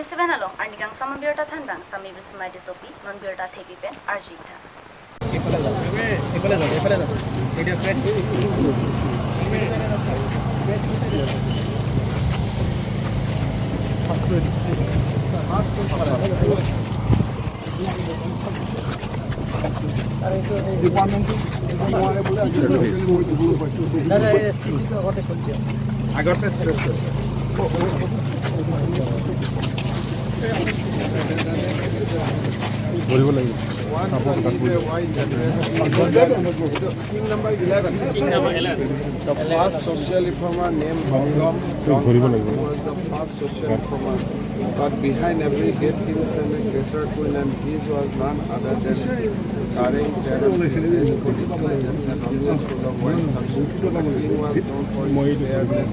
27 along arnikang samambirta thanbang sami bismai disopi nonbirta thepipen arjitha এটা press আগতে ধৰিব লাগিব King number 11. The first social reformer named Bangam ধৰিব লাগিব was the first social reformer. But behind every great king stand a greater queen, and his was none other than carrying terrorist political agents and always full of wise counsel. The king was known for his fairness.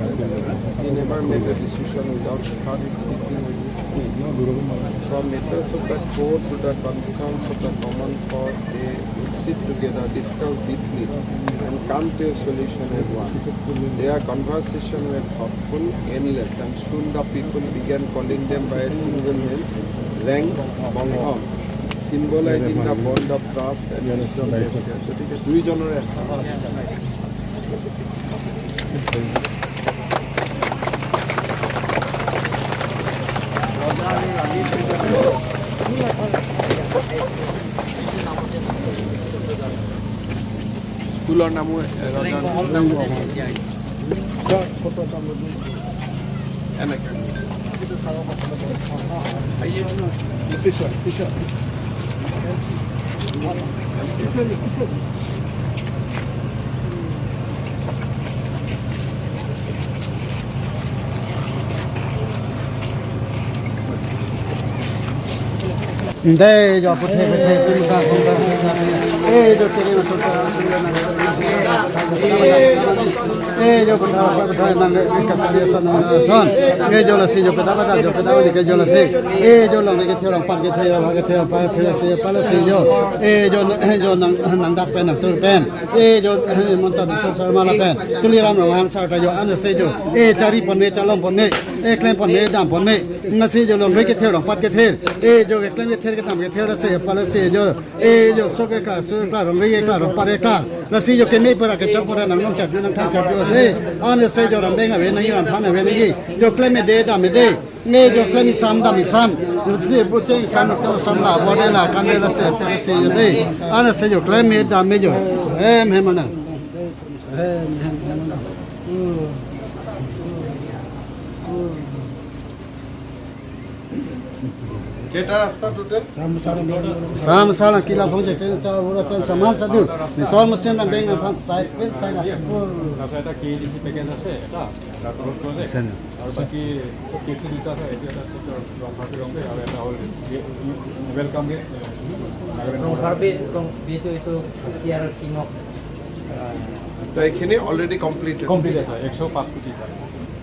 He never made a decision without first speaking with his queen. From matters of the court to the concerns of the common folk, they would sit together, discuss deeply, and come to a solution at once. Their conversation were thoughtful, endless, and soon the people began calling them by a single name, Rang Bongham, symbolizing the bond of trust and দুই জনৰে আছে স্কুলৰ নামো এনেকৈ đây giờ bút thề quý ba không ba ê giờ chơi mà tôi ê giờ bút thề năng cái cái son ê giờ là gì giờ cái đó thì cái giờ là gì ê giờ là cái theo lòng pan cái theo là gì giờ ê giờ năng đặc pen năng tur pen ê giờ mình ta sơ mà là pen tôi đi làm rồi hàng sao cái giờ ăn được giờ ê chari pon này chalom pon này ê claim pon này dam pon này ngay giờ lòng cái theo lòng pan cái theo ê giờ cái claim cái tam cái theo là gì pa là gì giờ ê giờ số cái cả số cả lòng cái cả lòng pa cái cả là gì giờ cái mấy bữa cái chấp bữa năng long chặt năng thang chặt rồi đấy anh sẽ giờ làm đây ngay bên này làm phán này bên này giờ claim cái đam cái nghe giờ claim sam đam sam gì bữa chơi sam cái sam là bữa đây là cái này là gì giờ đây anh sẽ giờ claim cái đam cái giờ em mà nè কেইটা ৰাস্তা total Sam salang kila bangje ke cha ura pen saman sadu ni tol mesin na beng na pan sai pen sai na তাৰপিছত এটা কি লিখি package আছে এটা ডাক্তৰত গ'লে আৰু বাকী ষ্টেটটো দুটা আছে এইটো এটা ৰংঘাটী ৰংঘে আৰু এটা হ'ল welcome gate itu siar kinok তো এইখিনি অলৰেডি কমপ্লিট কমপ্লিট আছে 105 কোটি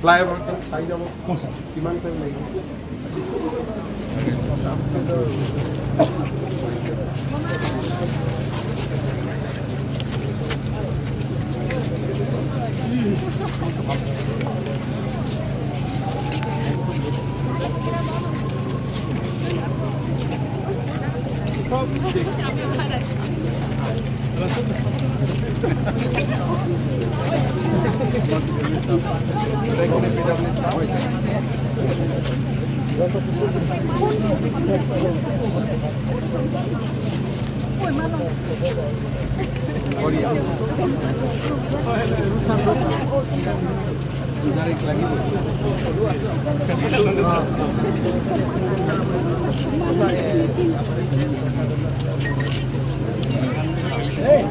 ফ্লাইঅভাৰ চাই যাব কিমান টাইম লাগিব Hey!